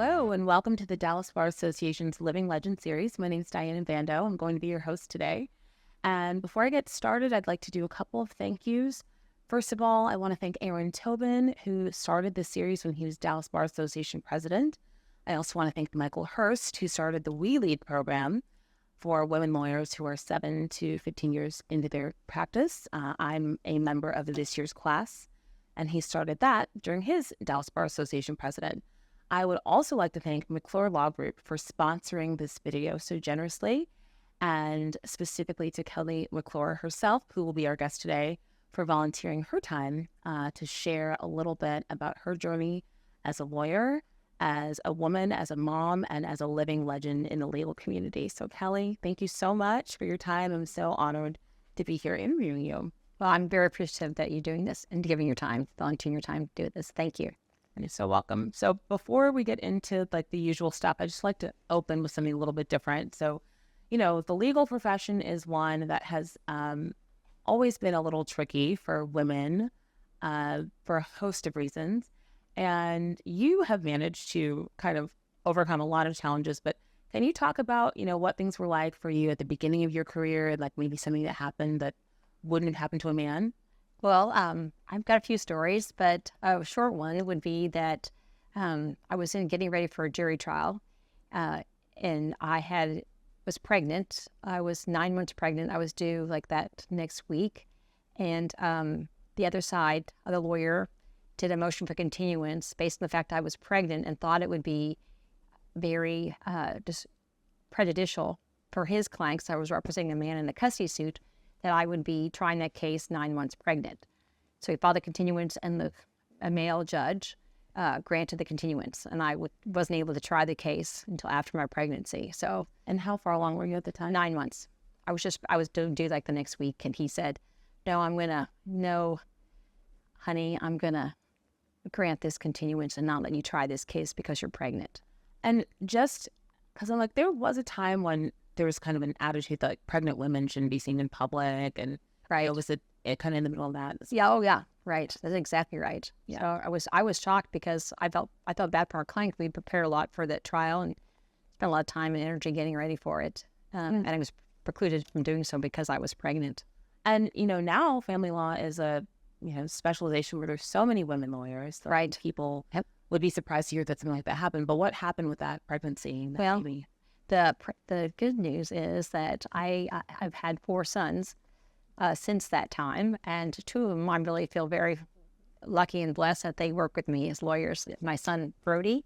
Hello, and welcome to the Dallas Bar Association's Living Legend series. My name is Diana Bandoh. I'm going to be your host today. And before I get started, I'd like to do a couple of thank yous. First of all, I want to thank Aaron Tobin, who started this series when he was Dallas Bar Association president. I also want to thank Michael Hurst, who started the We Lead program for women lawyers who are 7 to 15 years into their practice. I'm a member of this year's class, and he started that during his Dallas Bar Association president. I would also like to thank McClure Law Group for sponsoring this video so generously, and specifically to Kelly McClure herself, who will be our guest today, for volunteering her time to share a little bit about her journey as a lawyer, as a woman, as a mom, and as a living legend in the legal community. So Kelly, thank you so much for your time. I'm so honored to be here interviewing you. Well, I'm very appreciative that you're doing this and giving your time, volunteering your time to do this. Thank you. You're so welcome. So before we get into like the usual stuff, I just like to open with something a little bit different. So, you know, the legal profession is one that has always been a little tricky for women for a host of reasons. And you have managed to kind of overcome a lot of challenges. But can you talk about, you know, what things were like for you at the beginning of your career, like maybe something that happened that wouldn't have happened to a man? Well, I've got a few stories, but a short one would be that I was getting ready for a jury trial, and I was pregnant. I was 9 months pregnant. I was due like that next week, and the other side, the lawyer, did a motion for continuance based on the fact I was pregnant and thought it would be very just prejudicial for his client, because I was representing a man in a custody suit, that I would be trying that case 9 months pregnant. So he filed a continuance, and a male judge granted the continuance, and I wasn't able to try the case until after my pregnancy. So, And how far along were you at the time? 9 months. I was due like the next week, and he said, no, honey, I'm gonna grant this continuance and not let you try this case because you're pregnant. And just because I'm like, there was a time when there was kind of an attitude that like, pregnant women shouldn't be seen in public, and Right. it was it kind of in the middle of that. Yeah. Oh, yeah. Right. That's exactly right. Yeah. So I was shocked because I felt bad for our client. We prepared a lot for that trial and spent a lot of time and energy getting ready for it. And I was precluded from doing so because I was pregnant. And you know, now family law is a specialization where there's so many women lawyers. That Right. People would be surprised to hear that something like that happened. But what happened with that pregnancy? And that Well, baby? The good news is that I've had 4 sons since that time, and 2 of them I really feel very lucky and blessed that they work with me as lawyers. My son Brody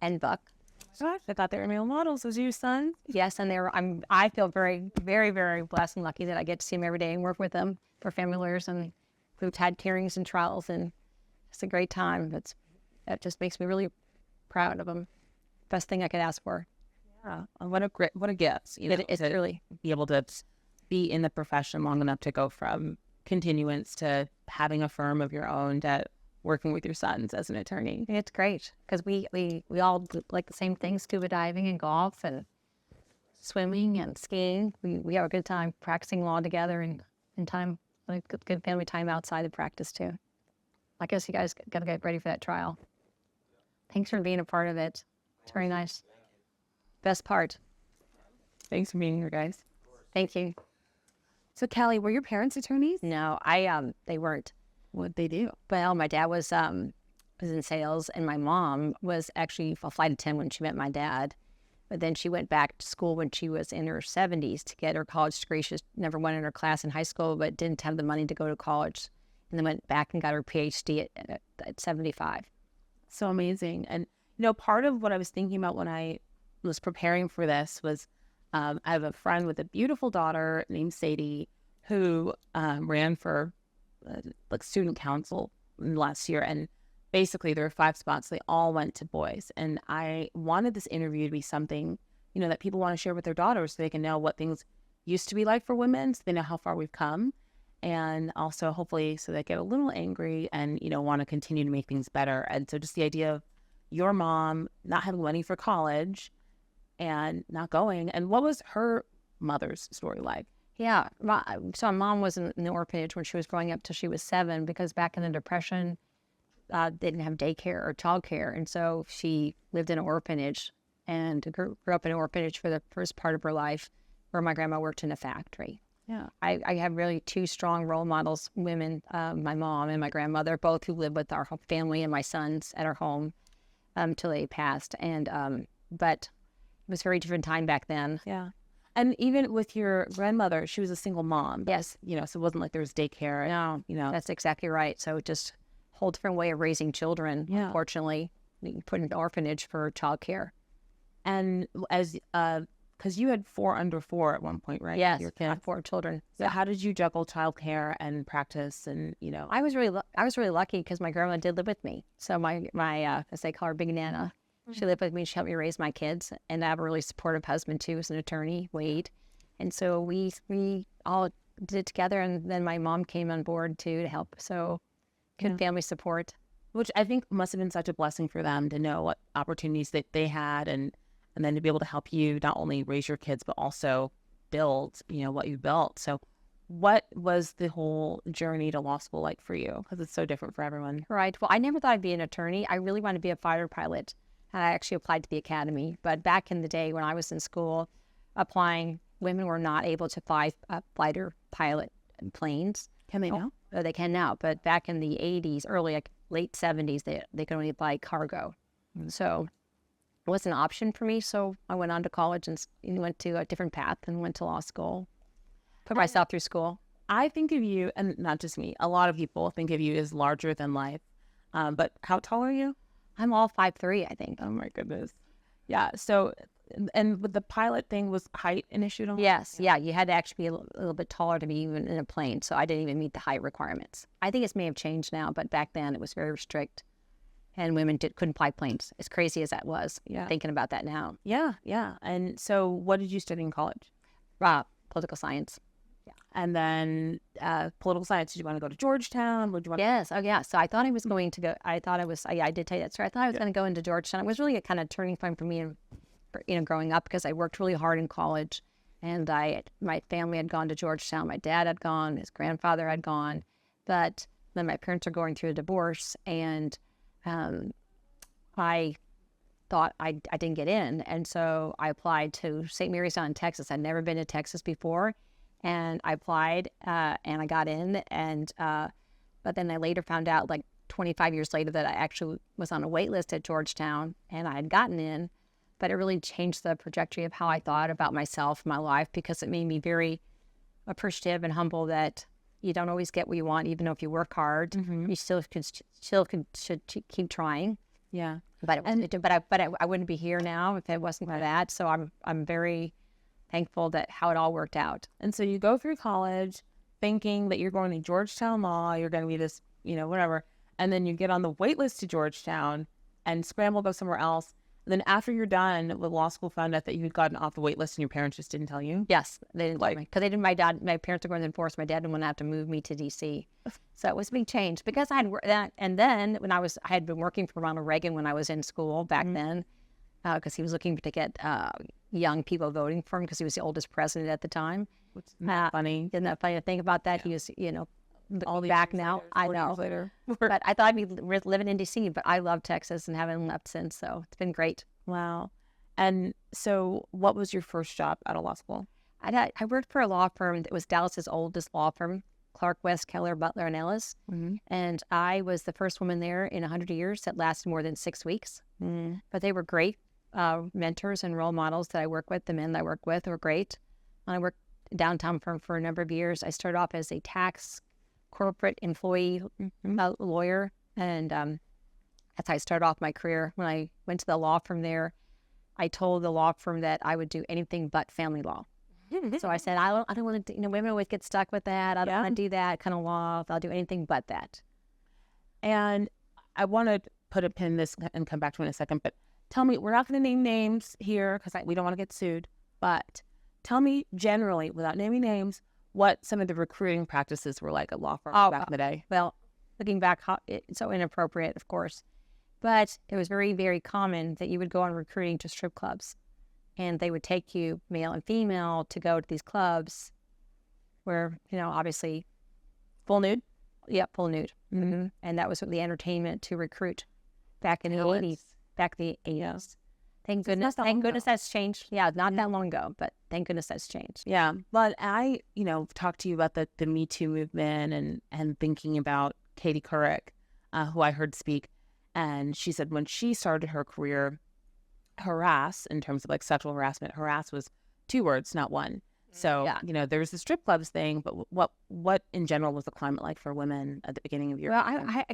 and Buck. Gosh, I thought they were male models. Those are your sons? Yes, and I feel very, very, very blessed and lucky that I get to see them every day and work with them for family lawyers, and we've had hearings and trials, and it's a great time. That just makes me really proud of them. Best thing I could ask for. Yeah. What a gift. It's to really be able to be in the profession long enough to go from continuance to having a firm of your own to working with your sons as an attorney. It's great because we all like the same things: scuba diving and golf and swimming and skiing. We have a good time practicing law together and time, like good family time outside of practice too. I guess you guys got to get ready for that trial. Thanks for being a part of it. It's very nice. Best part. Thanks for being here, guys. Thank you. So Kelly, were your parents attorneys? No, they weren't. What'd they do? Well, my dad was in sales, and my mom was actually a flight attendant when she met my dad. But then she went back to school when she was in her 70s to get her college degree. She never went in her class in high school, but didn't have the money to go to college, and then went back and got her PhD at 75. So amazing. And you know, part of what I was thinking about when I was preparing for this was I have a friend with a beautiful daughter named Sadie who ran for like student council last year, and basically there were 5 spots. They all went to boys, and I wanted this interview to be something that people want to share with their daughters so they can know what things used to be like for women, so they know how far we've come, and also hopefully so they get a little angry and want to continue to make things better. And so just the idea of your mom not having money for college and not going, and what was her mother's story like? Yeah, so my mom was in the orphanage when she was growing up till she was 7, because back in the Depression, didn't have daycare or childcare, and so she lived in an orphanage and grew up in an orphanage for the first part of her life, where my grandma worked in a factory. Yeah. I have really two strong role models, women, my mom and my grandmother, both who lived with our family and my sons at our home till they passed. And but it was a very different time back then. Yeah. And even with your grandmother, she was a single mom. Yes. So it wasn't like there was daycare. No, that's exactly right. So just a whole different way of raising children. Yeah. Unfortunately, you put in an orphanage for childcare. And as because you had 4 under 4 at one point, right? Yes, Your I have kids. 4 children. So how did you juggle childcare and practice? And I was really lucky because my grandma did live with me. So my as they call her, Big Nana, she lived with me. She helped me raise my kids, and I have a really supportive husband too, who's an attorney, Wade. And so we all did it together, and then my mom came on board too to help. So good family support, which I think must have been such a blessing for them to know what opportunities that they had, and then to be able to help you not only raise your kids but also build what you built. So what was the whole journey to law school like for you? Because it's so different for everyone. Right. Well, I never thought I'd be an attorney. I really wanted to be a fighter pilot. And I actually applied to the academy. But back in the day when I was in school applying, women were not able to fly fighter pilot planes. Can they now? They can now. But back in the 80s, late 70s, they could only fly cargo. So it wasn't an option for me. So I went on to college and went to a different path and went to law school. Put myself through school. I think of you, and not just me, a lot of people think of you as larger than life. But how tall are you? I'm all 5'3", I think. Oh my goodness. Yeah. So, and with the pilot thing, was height an issue? Yes. Yeah. You had to actually be a little bit taller to be even in a plane. So I didn't even meet the height requirements. I think it may have changed now, but back then it was very strict, and women couldn't fly planes. As crazy as that was, thinking about that now. Yeah. Yeah. And so what did you study in college? Political science. And then political science, did you want to go to Georgetown? Would you want Yes. Oh, yeah. So I thought I was going to go, I did tell you that story. I thought I was going to go into Georgetown. It was really a kind of turning point for me, growing up, because I worked really hard in college, and my family had gone to Georgetown. My dad had gone, his grandfather had gone, but then my parents are going through a divorce, and I thought I didn't get in. And so I applied to St. Mary's down in Texas. I'd never been to Texas before. And I applied, and I got in, and but then I later found out, like 25 years later, that I actually was on a wait list at Georgetown, and I had gotten in, but it really changed the trajectory of how I thought about myself, my life, because it made me very appreciative and humble that you don't always get what you want, even though if you work hard, you should keep trying. Yeah. But I wouldn't be here now if it wasn't for that. So I'm very thankful that how it all worked out. And so you go through college thinking that you're going to Georgetown Law, you're going to be this, whatever. And then you get on the wait list to Georgetown and scramble, go somewhere else. And then after you're done with law school, found out that you had gotten off the wait list and your parents just didn't tell you? Yes, they didn't tell me. Because they didn't, my parents were going to divorce. My dad didn't want to have to move me to D.C. So it was a big change because I had that. And then when I had been working for Ronald Reagan when I was in school back then, because he was looking to get young people voting for him because he was the oldest president at the time. Which is funny. Isn't that funny to think about that? Yeah. He was, all back now. Later, I know. Later. But I thought I'd be living in D.C., but I love Texas and haven't left since. So it's been great. Wow. And so what was your first job out of law school? I worked for a law firm that was Dallas's oldest law firm, Clark, West, Keller, Butler, and Ellis. And I was the first woman there in 100 years that lasted more than 6 weeks. But they were great mentors and role models that I work with. The men that I work with were great. I worked downtown firm for a number of years. I started off as a tax corporate employee lawyer, and that's how I started off my career. When I went to the law firm there, I told the law firm that I would do anything but family law. So I said, I don't want to, women always get stuck with that. I don't want to do that kind of law. I'll do anything but that. And I want to put a pin in this and come back to it in a second, but tell me, we're not going to name names here because we don't want to get sued, but tell me generally, without naming names, what some of the recruiting practices were like at law firms back in the day. Well, looking back, it's so inappropriate, of course, but it was very, very common that you would go on recruiting to strip clubs, and they would take you, male and female, to go to these clubs where, obviously full nude. Yeah, full nude. And that was the entertainment to recruit back in the 80s. Back in the 80s. Thank goodness. Thank goodness that's changed. Yeah, not that long ago, but thank goodness that's changed. Yeah. But I, talked to you about the Me Too movement and thinking about Katie Couric, who I heard speak. And she said when she started her career, harass, in terms of like sexual harassment, harass was 2 words, not 1. So, there was the strip clubs thing, but what in general was the climate like for women at the beginning of your career?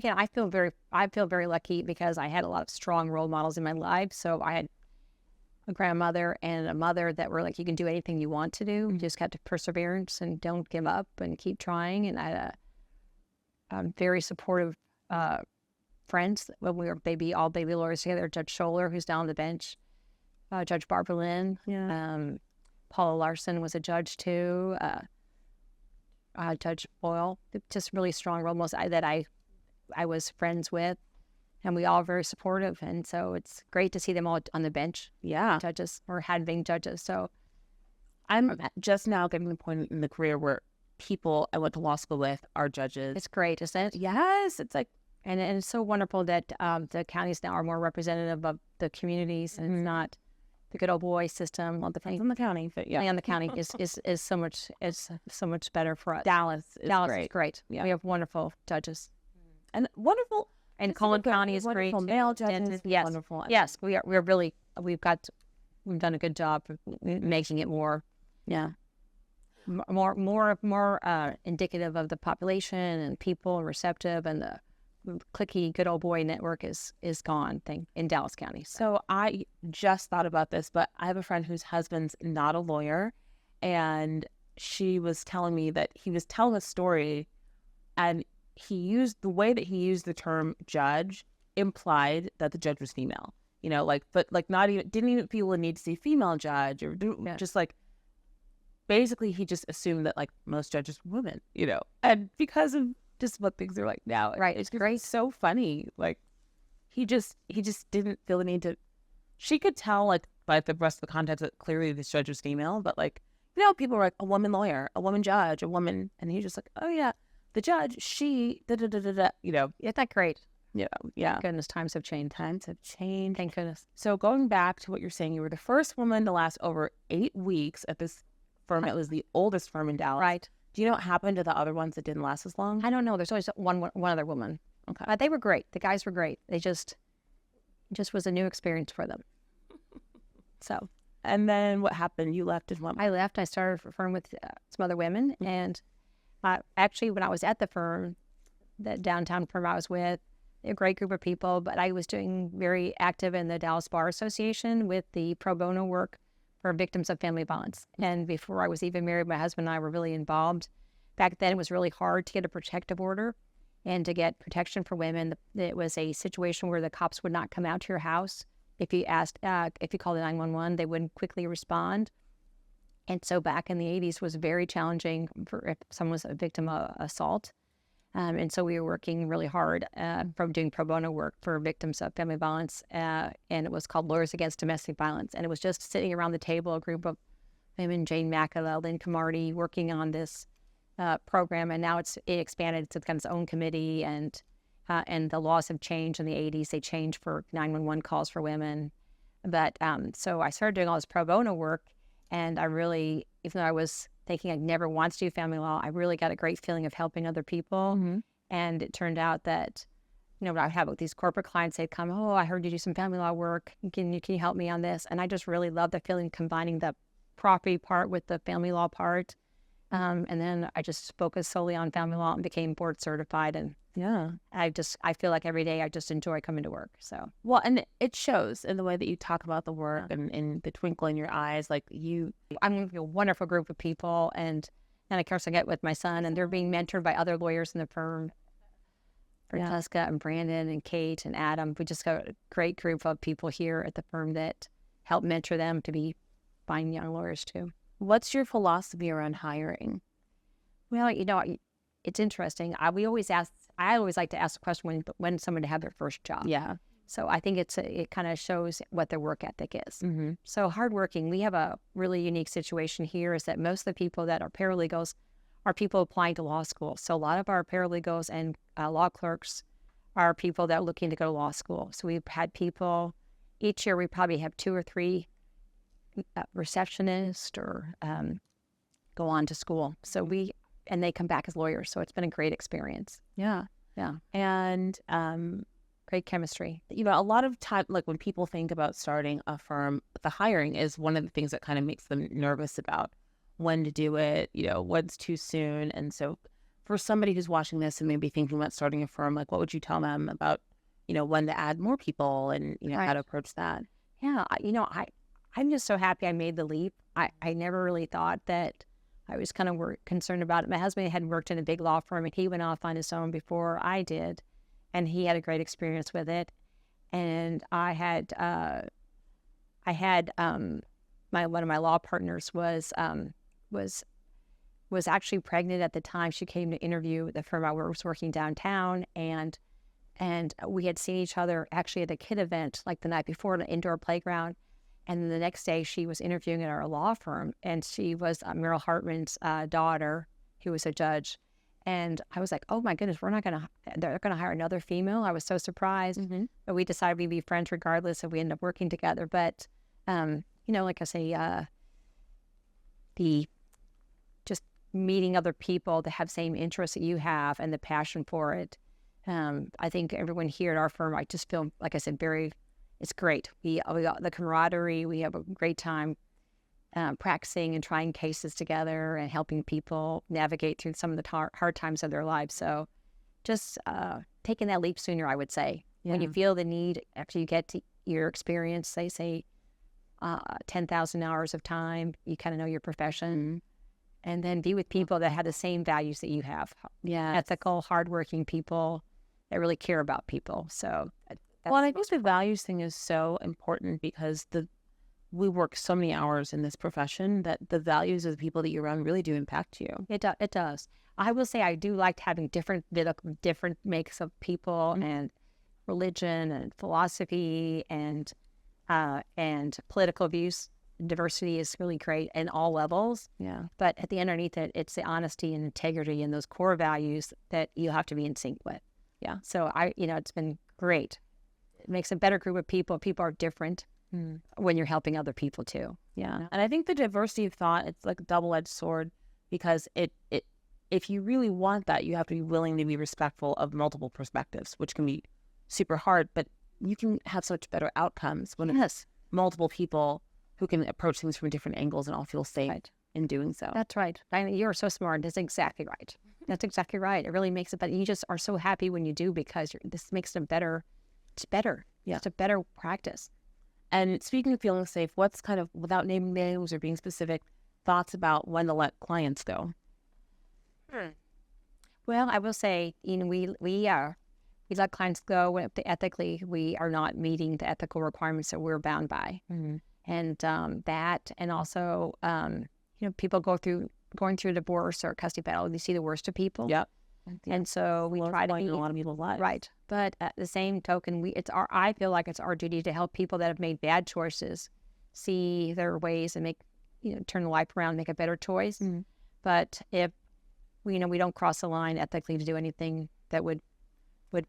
I feel very lucky because I had a lot of strong role models in my life. So I had a grandmother and a mother that were like, you can do anything you want to do. You just got to perseverance and don't give up and keep trying. And I had a very supportive friends when we were all baby lawyers together. Judge Scholler, who's down on the bench, Judge Barbara Lynn, Paula Larson was a judge too, Judge Boyle, just really strong role models that I was friends with, and we all very supportive. And so it's great to see them all on the bench, judges or had been judges. So I'm just now getting to the point in the career where people I went to law school with are judges. It's great, isn't it? Yes, it's like, and it's so wonderful that the counties now are more representative of the communities, and it's not the good old boy system. Well, depends on the county, but on the county is so much better for us. Dallas is great. Yeah. We have wonderful judges and wonderful. And Collin County is great. Male judges, yes, wonderful. Yes, we're really we've done a good job of making it more indicative of the population and people and receptive, and the cliquey good old boy network is gone in Dallas County. So I just thought about this, but I have a friend whose husband's not a lawyer, and she was telling me that he was telling a story, and the way that he used the term judge implied that the judge was female, but not even, didn't even feel the need to say female judge, or just like, basically he just assumed that like most judges were women, and because of just what things are like now. Right. It's great. So funny. Like he just didn't feel the need to. She could tell like by the rest of the context that clearly this judge was female, but like, people were like a woman lawyer, a woman judge, a woman, and he's just like, oh yeah, the judge, she Isn't that great? Yeah. Thank goodness times have changed. Thank goodness. So going back to what you're saying, you were the first woman to last over 8 weeks at this firm. It was the oldest firm in Dallas. Right. Do you know what happened to the other ones that didn't last as long? I don't know. There's always one other woman. Okay. But they were great. The guys were great. They just was a new experience for them. So. And then what happened? You left as well. I left. I started a firm with some other women. And actually, when I was at the firm, the downtown firm I was with, a great group of people, but I was doing very active in the Dallas Bar Association with the pro bono work for victims of family violence. And before I was even married, my husband and I were really involved. Back then, it was really hard to get a protective order and to get protection for women. It was a situation where the cops would not come out to your house. If you called 911, they wouldn't quickly respond. And so back in the 80s was very challenging for if someone was a victim of assault. And so we were working really hard from doing pro bono work for victims of family violence. And it was called Lawyers Against Domestic Violence. And it was just sitting around the table, a group of women, Jane Makala, Lynn Camardi, working on this program. And now it expanded to its own committee. And the laws have changed in the 80s. They changed for 911 calls for women. But so I started doing all this pro bono work. And I really, even though I was thinking I'd never want to do family law, I really got a great feeling of helping other people. Mm-hmm. And it turned out that, I'd have these corporate clients, they'd come, oh, I heard you do some family law work. Can you help me on this? And I just really loved the feeling combining the property part with the family law part. And then I just focused solely on family law and became board certified. And I feel like every day I just enjoy coming to work. So, well, and it shows in the way that you talk about the work and in the twinkle in your eyes. Like I'm with a wonderful group of people, and of course I get with my son, and they're being mentored by other lawyers in the firm. Tuska and Brandon and Kate and Adam. We just got a great group of people here at the firm that help mentor them to be fine young lawyers too. What's your philosophy around hiring? Well, it's interesting. I always like to ask the question when someone to have their first job. Yeah. So I think it kind of shows what their work ethic is. Mm-hmm. So hardworking. We have a really unique situation here is that most of the people that are paralegals are people applying to law school. So a lot of our paralegals and law clerks are people that are looking to go to law school. So we've had people each year. We probably have 2 or 3 receptionists or go on to school. So and they come back as lawyers. So it's been a great experience. Yeah. Yeah. And, Great chemistry. you know, a lot of time, like when people think about starting a firm, the hiring is one of the things that kind of makes them nervous about when to do it, you know, when's too soon. And so for somebody who's watching this and maybe thinking about starting a firm, like what would you tell them about, you know, when to add more people and, you know, how to approach that? Yeah. I'm just so happy I made the leap. I never really thought that I was kind of concerned about it. My husband had worked in a big law firm and he went off on his own before I did. And he had a great experience with it. And I had one of my law partners was actually pregnant at the time. She came to interview the firm I was working downtown, and we had seen each other actually at a kid event like the night before at an indoor playground. And then the next day she was interviewing at our law firm, and she was Merrill Hartman's daughter, who was a judge. And I was like, oh my goodness, they're going to hire another female. I was so surprised. But we decided we'd be friends regardless, and we ended up working together. But, you know, like I say, just meeting other people that have same interests that you have and the passion for it. I think everyone here at our firm, I just feel, like I said, it's great. We got the camaraderie. We have a great time practicing and trying cases together and helping people navigate through some of the hard times of their lives. So just taking that leap sooner, I would say. Yeah. When you feel the need, after you get to your experience, they say 10,000 hours of time, you kind of know your profession. And then be with people that have the same values that you have. Yeah. Ethical, hardworking people that really care about people. So Well, and I think the values thing is so important because we work so many hours in this profession that the values of the people that you're around really do impact you. It does. I will say I do like having different makes of people and religion and philosophy and political views. Diversity is really great in all levels. Yeah. But at the underneath it, it's the honesty and integrity and those core values that you have to be in sync with. Yeah. So it's been great. It makes a better group of people. People are different when you're helping other people too. Yeah. And I think the diversity of thought, it's like a double-edged sword because if you really want that, you have to be willing to be respectful of multiple perspectives, which can be super hard, but you can have such better outcomes when it's multiple people who can approach things from different angles and all feel safe in doing so. That's right. I mean, you're so smart. That's exactly right. That's exactly right. It really makes it better. You just are so happy when you do because this makes it better. It's better. Yeah. It's a better practice. And speaking of feeling safe, what's kind of, without naming names or being specific, thoughts about when to let clients go? Well, I will say, we let clients go ethically. We are not meeting the ethical requirements that we're bound by. And that, and also, people going through divorce or custody battle, you see the worst of people. Yep. And so we try to be in a lot of people's lives. Right. But at the same token, I feel like it's our duty to help people that have made bad choices see their ways and make, turn the life around, make a better choice. But if we don't cross the line ethically to do anything that would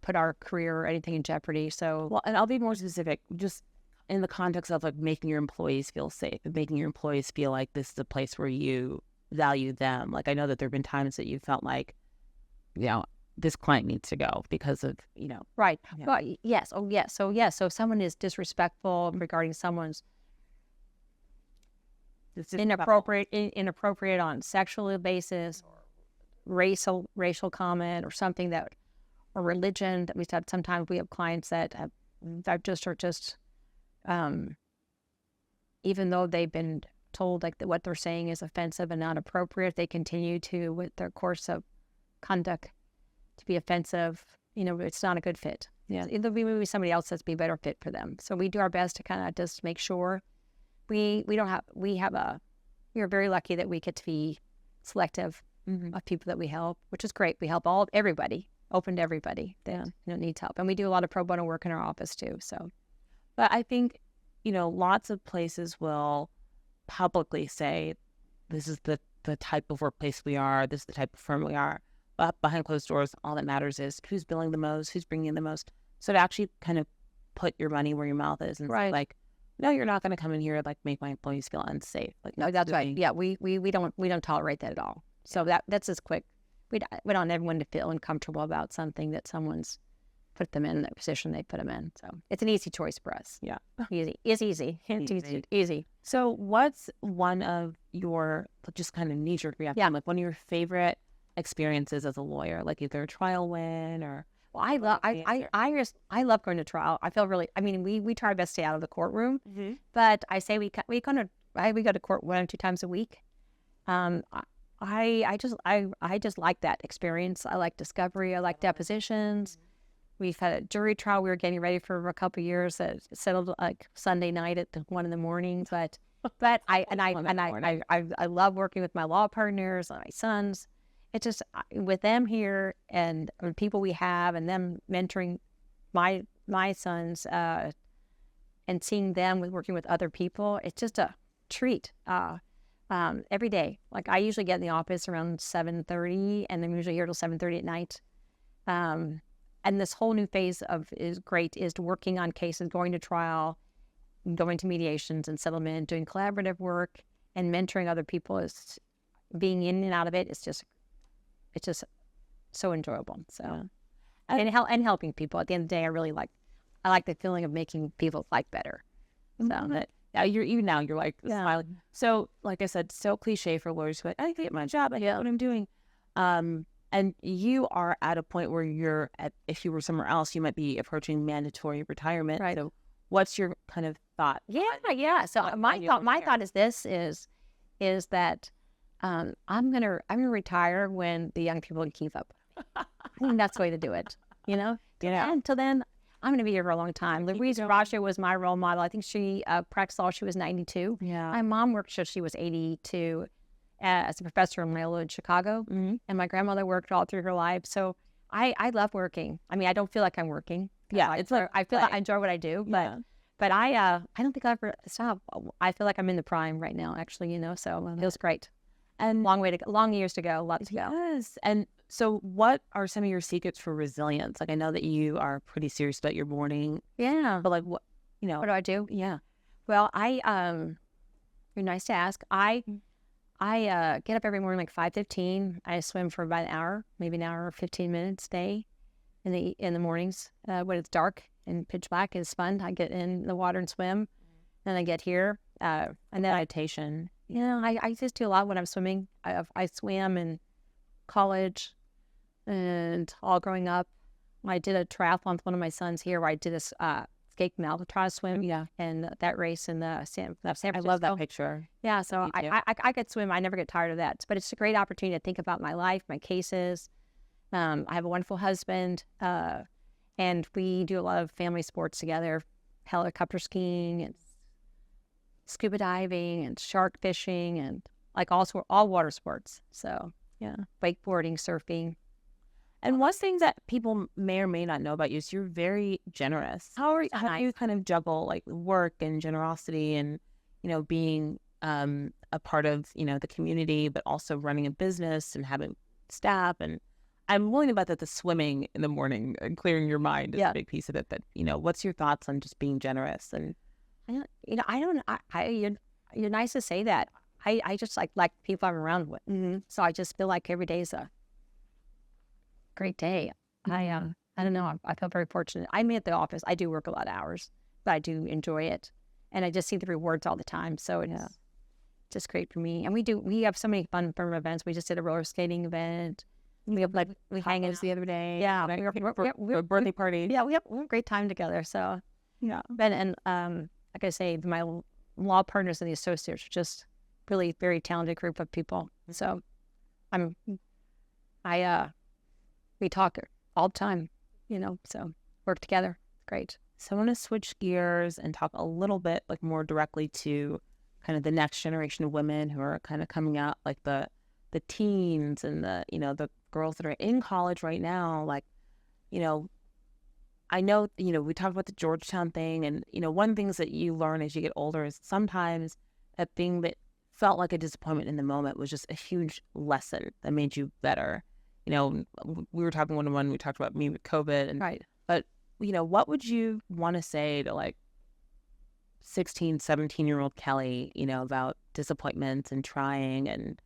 put our career or anything in jeopardy. So, well, and I'll be more specific, just in the context of like making your employees feel safe and making your employees feel like this is a place where you value them. Like I know that there have been times that you felt like, this client needs to go because of, Right. Yeah. Well, yes. Oh, yes. So, yes. So if someone is disrespectful regarding someone's inappropriate on sexual basis or racial comment or something or religion that we said, sometimes we have clients that are just even though they've been told like that what they're saying is offensive and not appropriate, they continue to, with their course of conduct, to be offensive. It's not a good fit. Yeah. It'll be maybe somebody else that's be a better fit for them. So we do our best to kind of just make sure we are very lucky that we get to be selective of people that we help, which is great. We help everybody, open to everybody that needs help. And we do a lot of pro bono work in our office too. So, but I think, lots of places will publicly say, this is the the type of workplace we are. This is the type of firm we are. But behind closed doors, all that matters is who's billing the most, who's bringing in the most. So to actually kind of put your money where your mouth is and say, like, no, you're not going to come in here like make my employees feel unsafe. Like, no, that's right. Yeah, we don't tolerate that at all. So that's just quick. We don't want everyone to feel uncomfortable about something that someone's put them in the position they put them in. So it's an easy choice for us. Yeah, easy. It's easy. Easy. So what's one of your just kind of knee-jerk reaction? Like one of your favorite experiences as a lawyer, like either a trial win or. Well, I love going to trial. I feel really. I mean, we try our best to stay out of the courtroom, but I say we go to court 1 or 2 times a week. I just like that experience. I like discovery. I like depositions. We've had a jury trial we were getting ready for a couple of years that settled like Sunday night at 1 a.m. But I love working with my law partners and my sons. It's just with them here and people we have and them mentoring my sons and seeing them working with other people. It's just a treat every day. Like I usually get in the office around 7:30 and I'm usually here till 7:30 at night. And this whole new phase is working on cases, going to trial, going to mediations and settlement, doing collaborative work and mentoring other people. Is being in and out of it. It's just so enjoyable. So, and helping people. At the end of the day, I like the feeling of making people's life better. So you're like smiling. So like I said, so cliche for lawyers. But I get my job. I get what I'm doing. And you are at a point where if you were somewhere else, you might be approaching mandatory retirement. Right. So what's your kind of thought? Yeah. So my thought is that I'm gonna retire when the young people can keep up. I think that's the way to do it. And until then, I'm gonna be here for a long time. Louise Rasha was my role model. I think she practiced law. She was 92. Yeah. My mom worked till she was 82 as a professor in Loyola in Chicago, and my grandmother worked all through her life. So I love working. I mean, I don't feel like I'm working. Yeah, I feel like I enjoy what I do, but I don't think I'll ever stop. I feel like I'm in the prime right now, actually. So it feels great. And long years to go, lots to go. Yes. And so what are some of your secrets for resilience? Like I know that you are pretty serious about your morning. Yeah. But like what do I do? Yeah. Well, you're nice to ask. I get up every morning like 5:15. I swim for about an hour, maybe an hour or 15 minutes a day in the mornings when it's dark and pitch black. It's fun. I get in the water and swim. Then I get here and then meditation. I just do a lot when I'm swimming. I swam in college and all growing up. I did a triathlon with one of my sons here where I did this escape Alcatraz swim. Yeah. And that race in the San Francisco. I love that picture. Yeah. So I could swim. I never get tired of that. But it's a great opportunity to think about my life, my cases. I have a wonderful husband. And we do a lot of family sports together, helicopter skiing and scuba diving and shark fishing and like all water sports. So yeah, wakeboarding, surfing. And one thing that people may or may not know about you is you're very generous. How do you kind of juggle like work and generosity and being a part of the community, but also running a business and having staff? And I'm willing to bet that the swimming in the morning and clearing your mind is a big piece of it. But what's your thoughts on just being generous? And you're nice to say that. I just like people I'm around with. Mm-hmm. So I just feel like every day is a great day. I don't know. I feel very fortunate. I'm at the office. I do work a lot of hours, but I do enjoy it, and I just see the rewards all the time. So it's just great for me. And we have so many fun events. We just did a roller skating event. We have we hang out the other day. Yeah, we have a birthday party. Yeah, we have a great time together. So yeah, and like I say, my law partners and the associates are just really very talented group of people. So we talk all the time, so work together. Great. So I want to switch gears and talk a little bit like more directly to kind of the next generation of women who are kind of coming out, like the teens and the girls that are in college right now. Like, I know, we talked about the Georgetown thing, and, one of the things that you learn as you get older is sometimes that thing that felt like a disappointment in the moment was just a huge lesson that made you better? You know, we were talking one-on-one, we talked about me with COVID, and Right. but, you know, what would you want to say to like 16, 17-year-old Kelly, you know, about disappointments and trying and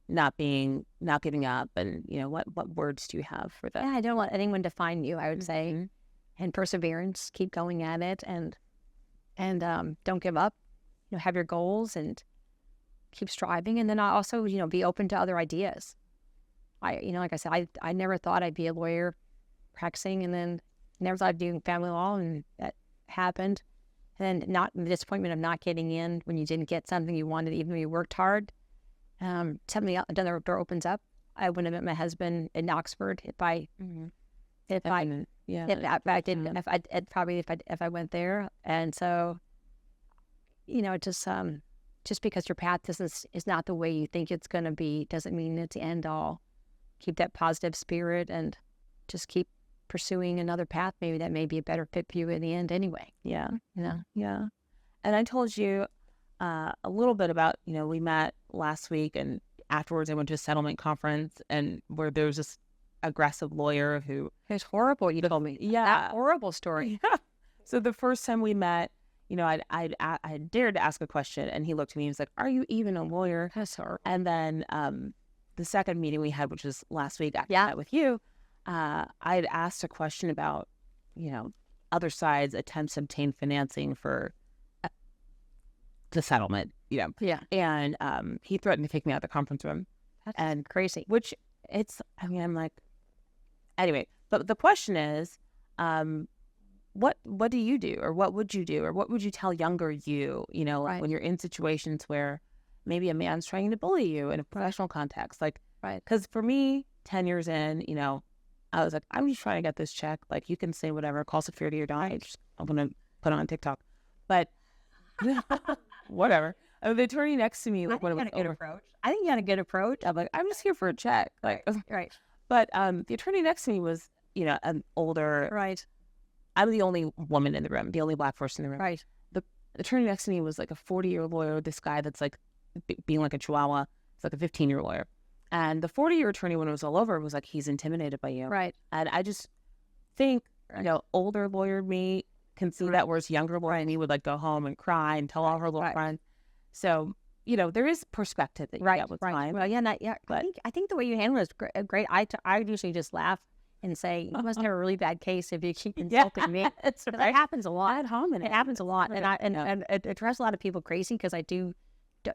not giving up, and, you know, what words do you have for that? Yeah, I don't want anyone to find you, I would say. Mhm. And perseverance, keep going at it, and don't give up. You know, have your goals and keep striving. And then I also, you know, be open to other ideas. You know, like I said, I never thought I'd be a lawyer practicing, and then never thought I'd do family law, and that happened. And not the disappointment of not getting in when you didn't get something you wanted, even though you worked hard. Something else, another door opens up. I wouldn't have met my husband in Oxford if I Definitely. Yeah. if I went there. And so, you know, just because your path is not the way you think it's going to be doesn't mean it's the end all. Keep that positive spirit and just keep pursuing another path. Maybe that may be a better fit for you in the end anyway. Yeah. You know? Yeah. And I told you a little bit about, you know, we met last week, and afterwards I went to a settlement conference, and where there was this aggressive lawyer who... It's horrible, you told me. Yeah. That horrible story. Yeah. So the first time we met, you know, I dared to ask a question, and he looked at me and was like, "Are you even a lawyer?" That's horrible. And then the second meeting we had, which was last week after I Yeah. met with you, I had asked a question about, you know, other sides' attempts to obtain financing for the settlement, you know. Yeah. And he threatened to kick me out of the conference room. That's crazy. Which I'm like, anyway, but the question is, what do you do, or what would you do, or what would you tell younger you, you know, Right. when you're in situations where maybe a man's trying to bully you in a professional context, like, Right. because for me, 10 years in, you know, I was like, I'm just trying to get this check. Like, you can say whatever, call security or die. I'm going to put it on TikTok. But whatever. The attorney next to me, like, when it was over, approach. I think you had a good approach. I'm like, I'm just here for a check. Like, Right. but the attorney next to me was, you know, an older. Right. I'm the only woman in the room, the only Black person in the room. Right. The attorney next to me was like a 40-year lawyer. This guy that's like being like a chihuahua. It's like a 15-year lawyer. And the 40-year attorney, when it was all over, was like, he's intimidated by you. Right. And I just think, you know, older lawyer me can see that, whereas younger lawyer me would like go home and cry and tell all her little friends. So, you know, there is perspective that you get with time. Well, yeah, But I think the way you handle it is great. I usually just laugh and say, you must have a really bad case if you keep insulting me. It's That happens a lot. At home, It happens a lot. And it drives a lot of people crazy, because I do,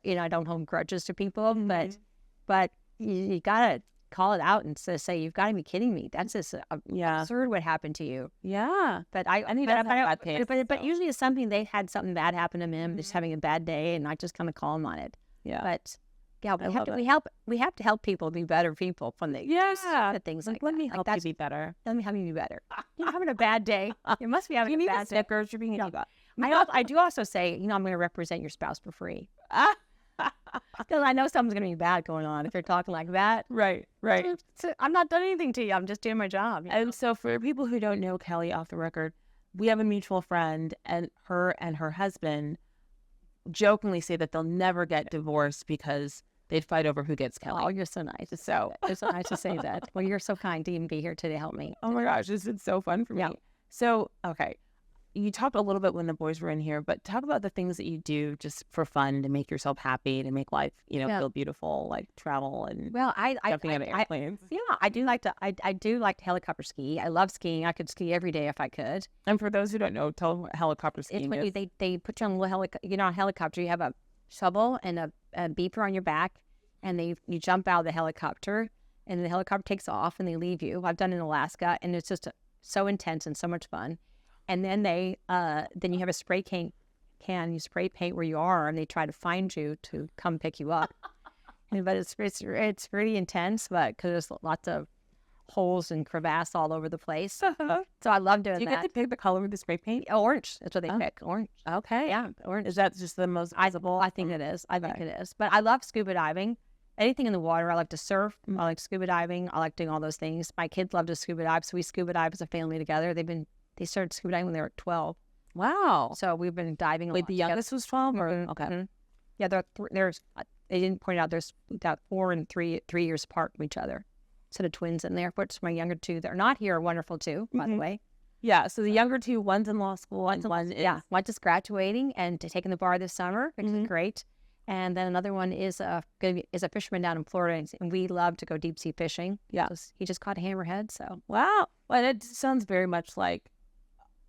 you know, I don't hold grudges to people, but you gotta call it out and say, you've got to be kidding me. That's just absurd what happened to you. Yeah. But but usually it's something, they had something bad happen to them, just having a bad day, and I just kind of call them on it. Yeah. But yeah, we have to help people be better people when they things like let me that. help you be better. Let me help you be better. You're having a bad day. You must be having You a need bad the day. Snickers. You're being I do also say, you know, I'm going to represent your spouse for free. Because I know something's going to be bad going on if you're talking like that. Right. I'm not doing anything to you. I'm just doing my job. You know? And so for people who don't know Kelly off the record, we have a mutual friend, and her husband jokingly say that they'll never get divorced because they'd fight over who gets Kelly. Oh, you're so nice. So it's so nice to say that. Well, you're so kind to even be here today to help me. Oh my gosh, this has been so fun for me. Yeah. So, okay. You talked a little bit when the boys were in here, but talk about the things that you do just for fun to make yourself happy, to make life, you know, feel beautiful, like travel and jumping out of airplanes. I do like to helicopter ski. I love skiing. I could ski every day if I could. And for those who don't know, tell them what helicopter skiing is. They put you on a little helicopter. You know, a helicopter, you have a shovel and a beeper on your back, and you jump out of the helicopter, and the helicopter takes off, and they leave you. I've done it in Alaska, and it's just so intense and so much fun. And then then you have a spray can. You spray paint where you are, and they try to find you to come pick you up. But it's really intense, but because there's lots of holes and crevasse all over the place. So I love doing that. Do you get to pick the color of the spray paint? Orange. That's what they pick. Orange. Okay. Yeah, orange. Is that just the most visible? I think it is. I think it is. But I love scuba diving. Anything in the water. I like to surf. I like scuba diving. I like doing all those things. My kids love to scuba dive, so we scuba dive as a family together. They started scuba diving when they were 12. Wow. So we've been diving a lot Wait, the youngest was 12? Or? Okay. Yeah, there's they didn't point out there's about 4 and 3 years apart from each other. Set of twins in there, which my younger two that are not here are wonderful too, by the way. Yeah, so the younger two, one's in law school, and one is... Yeah, one just graduating and taking the bar this summer, which is great. And then another one is a fisherman down in Florida, and we love to go deep sea fishing. Yeah. He just caught a hammerhead, so. Wow. Well, it sounds very much like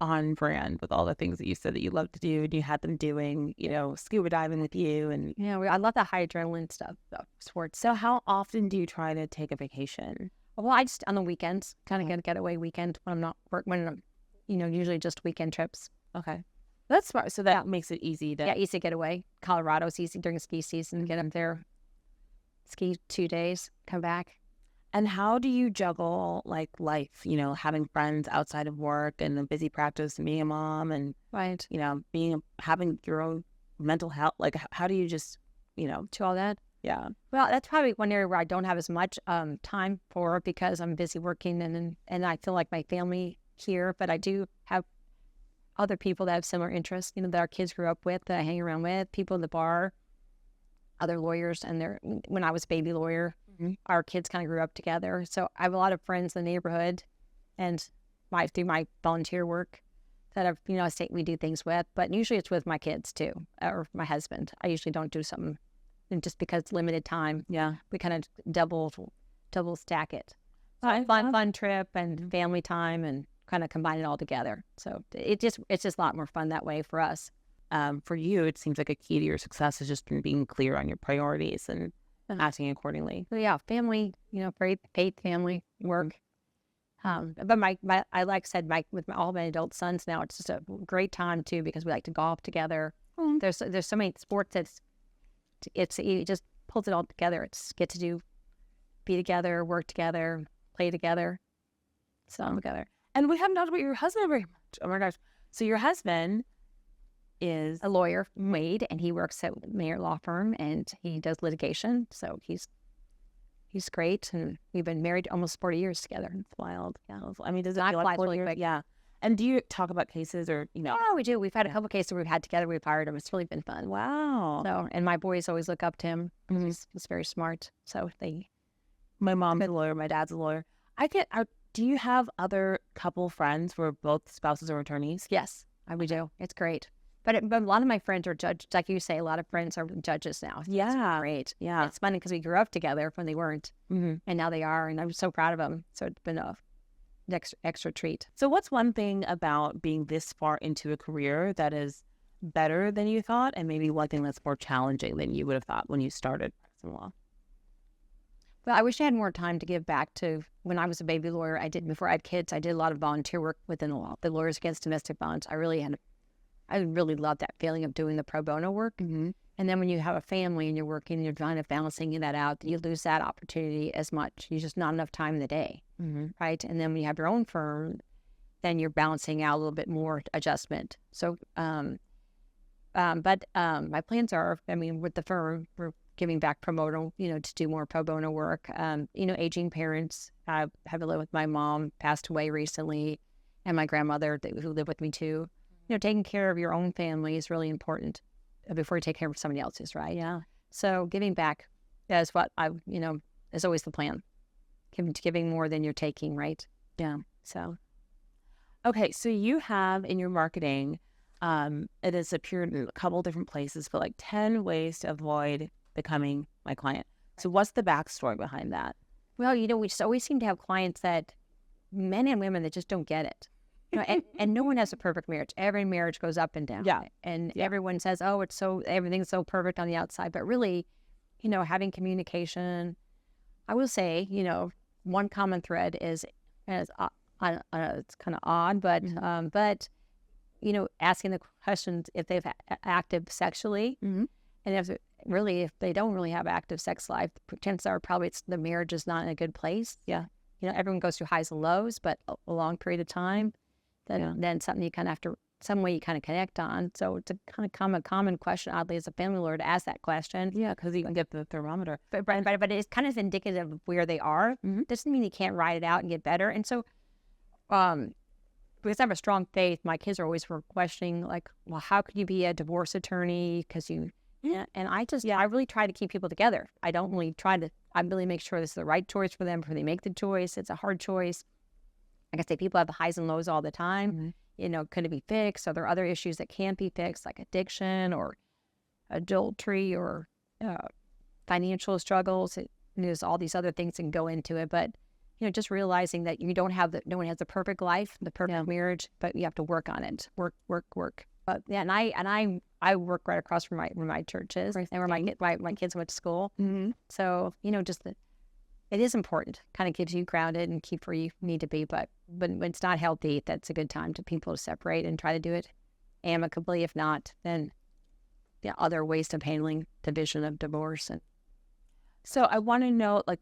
on brand with all the things that you said that you love to do, and you had them doing, scuba diving with you. And yeah, I love the high adrenaline stuff, sports. So how often do you try to take a vacation? Well, I just on the weekends, kind of get a getaway weekend when I'm not when I'm, usually just weekend trips. Okay, that's smart. So that makes it easy to easy to get away. Colorado's easy during ski season. Get up there, ski 2 days, come back. And how do you juggle like life? Having friends outside of work and a busy practice, and being a mom, and right, having your own mental health. Like, how do you just do all that? Yeah. Well, that's probably one area where I don't have as much time for because I'm busy working and I feel like my family here, but I do have other people that have similar interests, that our kids grew up with, that I hang around with, people in the bar, other lawyers, and when I was a baby lawyer, our kids kind of grew up together. So I have a lot of friends in the neighborhood and through my volunteer work that I've, we do things with, but usually it's with my kids too, or my husband. I usually don't do something. And just because it's limited time, we kind of double stack it. So fun trip and family time, and kind of combine it all together. So it's just a lot more fun that way for us. For you, it seems like a key to your success is just being clear on your priorities and acting accordingly. So yeah, family, faith, family, work. But I said, with all my adult sons now, it's just a great time too because we like to golf together. There's so many sports it just pulls it all together. It's get to be together, work together, play together, so together. And we haven't talked about your husband very much. Oh my gosh! So your husband is a lawyer, Wade, and he works at Mayer Law Firm, and he does litigation. So he's great, and we've been married almost 40 years together. It's wild. Yeah, I mean, does it feel like 40 years? Yeah. And do you talk about cases or, Yeah, we do. We've had a couple cases we've had together. We've hired him. It's really been fun. Wow. So, and my boys always look up to him. He's very smart. So my mom's a lawyer. My dad's a lawyer. Do you have other couple friends who are both spouses or attorneys? Yes, we do. It's great. But a lot of my friends are judges. Like you say, a lot of friends are judges now. Yeah. It's great. Yeah. It's funny because we grew up together when they weren't. And now they are. And I'm so proud of them. So it's been an extra treat. So what's one thing about being this far into a career that is better than you thought, and maybe one thing that's more challenging than you would have thought when you started practicing law? Well, I wish I had more time to give back to when I was a baby lawyer. Before I had kids, I did a lot of volunteer work within the law, the Lawyers Against Domestic Violence. I really loved that feeling of doing the pro bono work. And then when you have a family and you're working and you're trying to balancing that out, you lose that opportunity as much. There's just not enough time in the day, right? And then when you have your own firm, then you're balancing out a little bit more adjustment. So, but my plans are, with the firm, we're giving back pro bono, to do more pro bono work. Aging parents. I have lived with my mom, passed away recently, and my grandmother who lived with me too. Taking care of your own family is really important before you take care of somebody else's, right? Yeah. So giving back is what is always the plan. Giving more than you're taking, right? Yeah. So. Okay, so you have in your marketing, it has appeared in a couple different places, but like 10 ways to avoid becoming my client. So what's the backstory behind that? Well, we just always seem to have clients men and women that just don't get it. And no one has a perfect marriage. Every marriage goes up and down. Yeah. And everyone says, oh, everything's so perfect on the outside. But really, having communication, I will say, one common thread is it's kind of odd, but asking the questions if they've active sexually, and if they don't really have active sex life, the chances are probably the marriage is not in a good place. Yeah. Everyone goes through highs and lows, but a long period of time. Then something you kind of have to, some way you kind of connect on. So it's a kind of common question, oddly, as a family lawyer to ask that question. Yeah, because you can get the thermometer. But it's kind of indicative of where they are. Doesn't mean you can't ride it out and get better. And so, because I have a strong faith, my kids are always questioning, like, well, how could you be a divorce attorney? Because you Yeah, and I really try to keep people together. I don't really I really make sure this is the right choice for them before they make the choice. It's a hard choice. Like I say, people have the highs and lows all the time. Could it be fixed? Are there other issues that can't be fixed, like addiction or adultery or financial struggles? There's all these other things that can go into it, but just realizing that no one has the perfect life, the perfect marriage, but you have to work on it. Work. But yeah, and I work right across from my churches and where my kids went to school. So it is important. Kind of keeps you grounded and keep where you need to be. But when it's not healthy, that's a good time to people to separate and try to do it amicably. If not, then other ways of handling division of divorce. And so I want to know, like,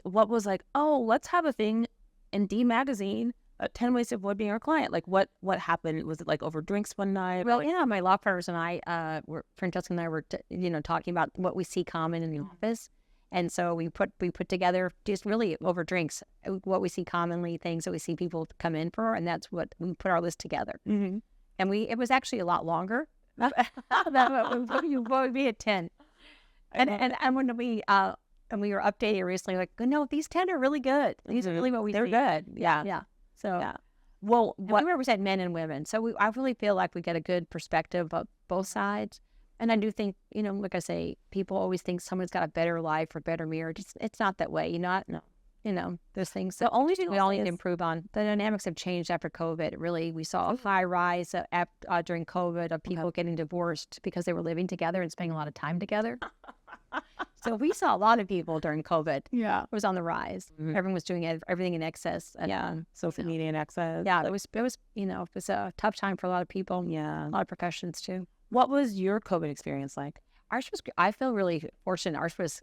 what was like, oh, let's have a thing in D magazine, 10 ways to avoid being our client. Like, what happened? Was it like over drinks one night? Well, my law partners and I, Francesca and I were, talking about what we see common in the office. And so we put together just really over drinks, what we see commonly, things that we see people come in for. And that's what we put our list together. And it was actually a lot longer. What would be at 10. And when we were updating recently, like, no, these 10 are really good. These are really what we They're see. good. Yeah. Yeah. So, well, we represent men and women. So I really feel like we get a good perspective of both sides. And I do think, like I say, people always think someone's got a better life or better marriage. It's not that way. There's things that only thing we all need to improve on. The dynamics have changed after COVID. Really, we saw a high rise during COVID of people getting divorced because they were living together and spending a lot of time together. So we saw a lot of people during COVID. Yeah. It was on the rise. Everyone was doing everything in excess. And, social media and access. Yeah, it was a tough time for a lot of people. Yeah. A lot of professions too. What was your COVID experience like? Ours was, I feel really fortunate. Ours was,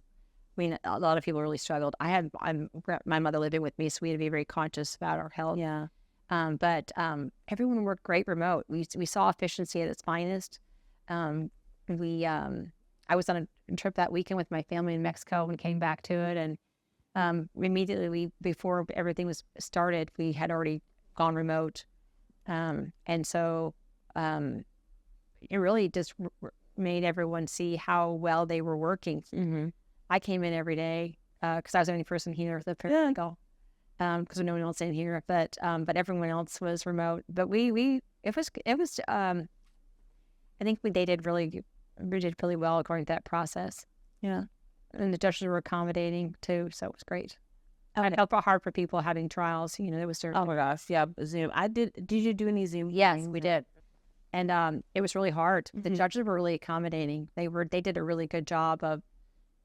a lot of people really struggled. My mother living with me, so we had to be very conscious about our health. Yeah. But everyone worked great remote. We saw efficiency at its finest. I was on a trip that weekend with my family in Mexico and came back to it. And immediately before everything was started, we had already gone remote. And so it really just made everyone see how well they were working. I came in every day because I was the only person here at the Pacifico because no one else in here. But everyone else was remote. But it was. I think we did really well according to that process. Yeah, and the judges were accommodating too, so it was great. And it felt hard for people having trials. It was oh my gosh, yeah, Zoom. Did you do any Zoom? Yes, we did. And it was really hard. The judges were really accommodating. They did a really good job of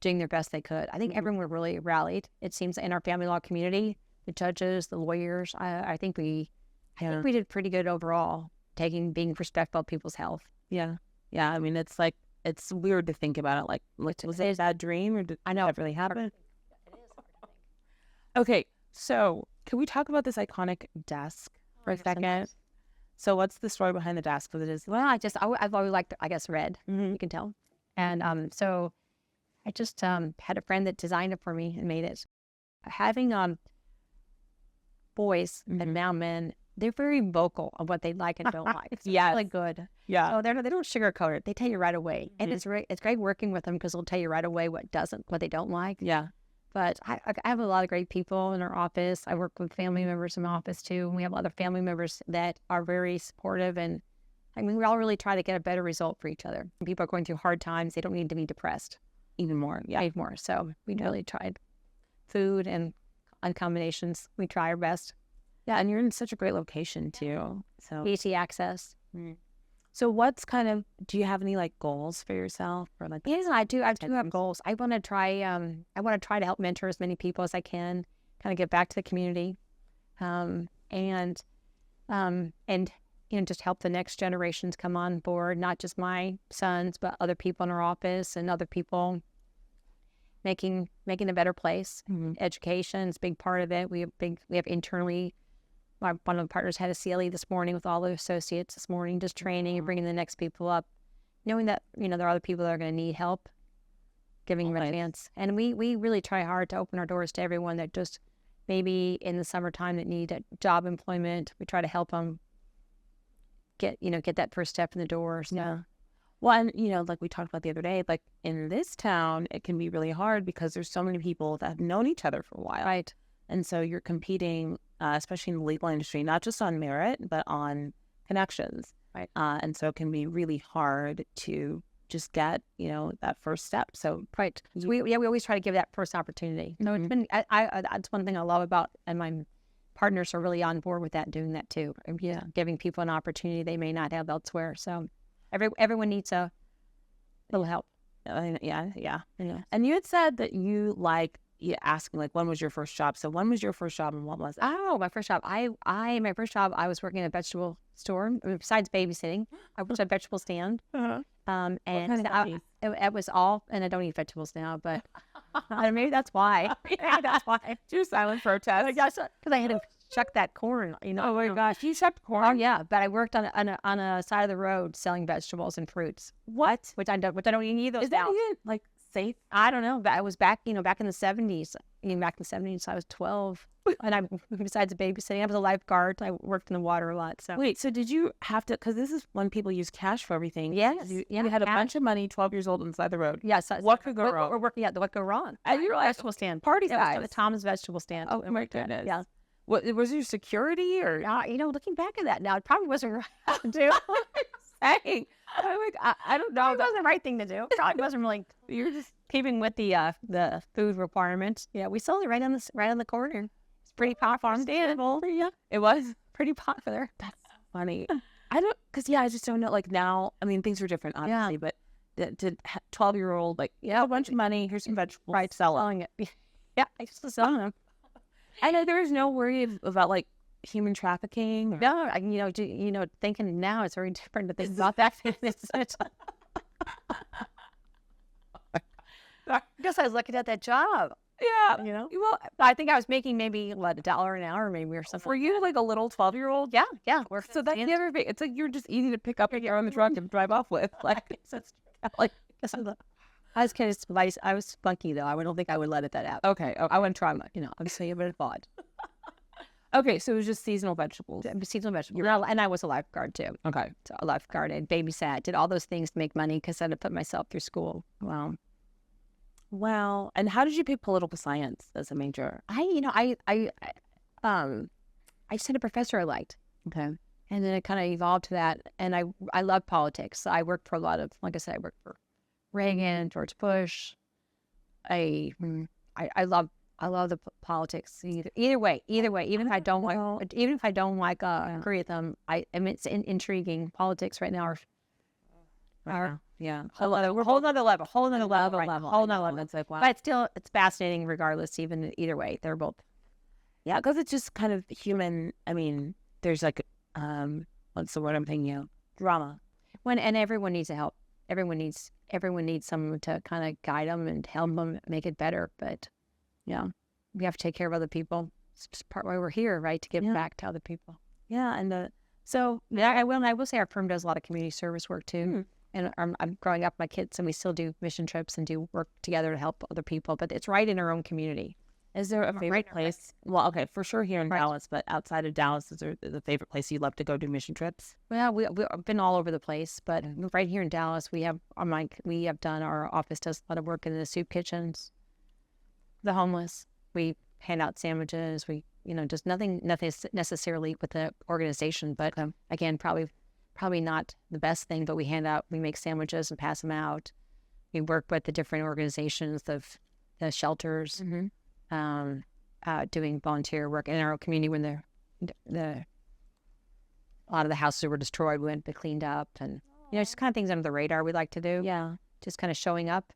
doing their best they could. I think everyone really rallied. It seems in our family law community, the judges, the lawyers, I think we did pretty good overall, being respectful of people's health. Yeah. Yeah. I mean, it's like, it's weird to think about it. Like, was it that dream or did that really happen? It is hard to think. Okay. So can we talk about this iconic desk for a second? So what's the story behind the desk? Well, I've always liked, I guess, red, you can tell. And so I just had a friend that designed it for me and made it. Having boys and now men, they're very vocal of what they like and don't like. It's really good. Yeah. So they don't sugarcoat it. They tell you right away. And it's great working with them because they'll tell you right away what they don't like. Yeah. But I have a lot of great people in our office. I work with family members in my office too. And we have other family members that are very supportive. And I mean, we all really try to get a better result for each other. When people are going through hard times, they don't need to be depressed. Even more. Yeah. Even more. So we really tried food and combinations. We try our best. Yeah. And you're in such a great location too. So easy access. So what's do you have any like goals for yourself or like? Yes, I do. I do have goals. I want to try to help mentor as many people as I can, kind of give back to the community, and just help the next generations come on board, not just my sons, but other people in our office and other people making a better place. Education is a big part of it. We have internally. One of the partners had a CLE this morning with all the associates this morning, just training and bringing the next people up, knowing that, there are other people that are going to need help, giving them a chance. And we really try hard to open our doors to everyone that just maybe in the summertime that need a job employment. We try to help them get that first step in the door. So. Yeah. Well, and like we talked about the other day, like in this town, it can be really hard because there's so many people that have known each other for a while. Right. And so you're competing, especially in the legal industry, not just on merit, but on connections. Right. And so it can be really hard to just get, that first step. So Right. So we always try to give that first opportunity. No, it's been, that's one thing I love about, and my partners are really on board with that, doing that too. Yeah. Giving people an opportunity they may not have elsewhere. So everyone needs a little help. Yeah. And you had said that you asking like, when was your first job? So when was your first job and what was it? Oh, my first job. My first job, I was working at a vegetable store. Besides babysitting, I worked at a vegetable stand. Uh-huh. And kind of veggies? it was all, and I don't eat vegetables now, but maybe that's why. Maybe that's why. Do silent protest. Because I had to shuck that corn. Oh my gosh, you shucked corn? Oh yeah, but I worked on a side of the road selling vegetables and fruits. What? Which I don't even eat those Is that now. even like safe? I don't know. But I was back in the 70s. Back in the 70s, I was 12, and besides babysitting, I was a lifeguard. I worked in the water a lot. So wait, so did you have to? Because this is when people use cash for everything. Yes, you had a bunch of money, 12 years old, on the side of the road. yes. What could go wrong? We're working at what go wrong? And you're like, Vegetable stand, party Yeah, size. the Tom's vegetable stand. Oh my goodness. Yeah. What was your security or? Looking back at that now, it probably wasn't right to do. Saying, I don't know. It wasn't the right thing to do. Probably wasn't really You're just keeping with the food requirements. Yeah, we sold it right on the corner. It's pretty popular. Understandable. Yeah, it was pretty popular. That's funny. I don't, because I just don't know. Like now, I mean, things are different, obviously, but to 12-year-old, like, a bunch of money, here's some vegetables, Right, selling it. Yeah, I used to sell them. I know there was no worry about like human trafficking. No, thinking now it's very different to think about that. I guess I was looking at that job. Yeah, Well, I think I was making maybe $1 an hour, maybe, or something. Were you like a little 12-year-old? Yeah. So that's the other thing. It's like you're just easy to pick up and get on the truck and drive off with. Like, I was kind of I was spunky though. I don't think I would let that out. okay. I wouldn't try my, obviously I would have thought. Okay, so it was just seasonal vegetables. Seasonal vegetables. And I was a lifeguard too. Okay. So a lifeguard and babysat, did all those things to make money because I had to put myself through school. Wow. Well, and how did you pick political science as a major? I just had a professor I liked. Okay. And then it kind of evolved to that. And I love politics. I worked for a lot of, like I said, I worked for Reagan, George Bush. I love the politics either way. Even if I don't agree with them, it's intriguing. Politics right now are whole nother level. It's like, wow. But it's fascinating regardless. Either way, they're both. Yeah, because it's just kind of human. I mean, there's like, what's the word I'm thinking of? Drama. And everyone needs help. Everyone needs someone to kind of guide them and help them make it better. But we have to take care of other people. It's just part why we're here, right? To give back to other people. Yeah, and I will say our firm does a lot of community service work too. And I'm growing up with my kids, and we still do mission trips and do work together to help other people. But it's right in our own community. Is there a favorite place? Well, okay, for sure here in Dallas, but outside of Dallas, is there the favorite place you'd love to go do mission trips? Well, we've been all over the place, but right here in Dallas, we have done, our office does a lot of work in the soup kitchens, the homeless. We hand out sandwiches. We, just nothing necessarily with the organization, but again, probably not the best thing, but we make sandwiches and pass them out. We work with the different organizations, the shelters. Doing volunteer work in our community when a lot of the houses were destroyed, we went and cleaned up, and just kind of things under the radar we like to do. Yeah, just kind of showing up,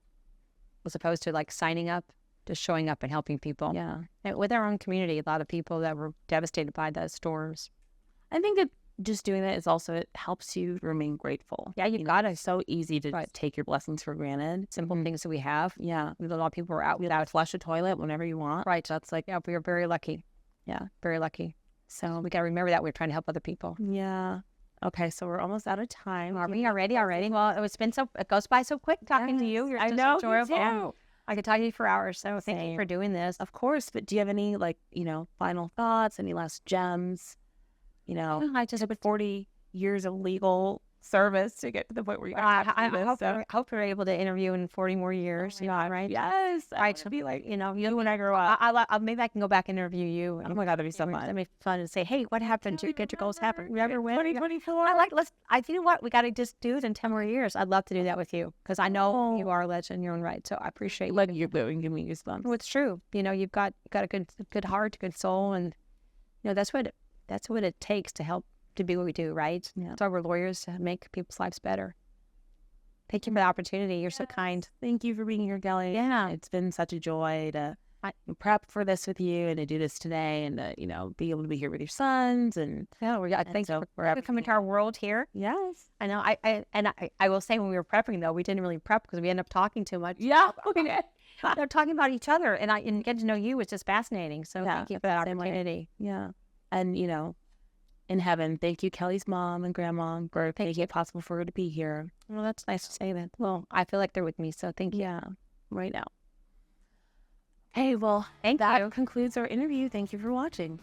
as opposed to like signing up, just showing up and helping people. Yeah, and with our own community, a lot of people that were devastated by the storms. I think that just doing that is also, it helps you remain grateful. Yeah, you got it. It's so easy to take your blessings for granted. Simple things that we have. Yeah. A lot of people are out without flush a toilet whenever you want. Right. That's like, we are very lucky. Yeah, very lucky. So we got to remember that we're trying to help other people. Yeah. Okay, so we're almost out of time. Are we already? Well, it goes by so quick talking to you. You're just enjoyable. Too. I could talk to you for hours. So thank you for doing this. Of course. But do you have any final thoughts? Any last gems? I just 40 years of legal service to get to the point where you I do this. hope, So. hope we're able to interview in 40 more years. Right? Yes. I Right. want to be like, You when I grow up, maybe I can go back and interview you. oh my God, that'd be so fun. That'd be fun to say, hey, what happened to get your goals happen? Remember when? 2024. You know what? We got to just do it in 10 more years. I'd love to do that with you because I know you are a legend in your own right. So I appreciate you. Like you're doing, give me goosebumps. Well, it's true. You've got a good heart, good soul, and that's what it takes to help to be what we do, right? Yeah. That's why we're lawyers, to make people's lives better. Thank you for the opportunity. You're so kind. Thank you for being here, Kelly. Yeah. It's been such a joy to prep for this with you and to do this today and to, be able to be here with your sons. And Thanks for coming to our world here. Yes. I know. I will say when we were prepping, though, we didn't really prep because we ended up talking too much. Yeah. They're talking about each other, and getting to know you was just fascinating. So thank you for that opportunity. Yeah. And, in heaven, thank you, Kelly's mom and grandma, for making it possible for her to be here. Well, that's nice to say that. Well, I feel like they're with me, so thank you. Yeah, right now. Hey, well, Thank you. That concludes our interview. Thank you for watching.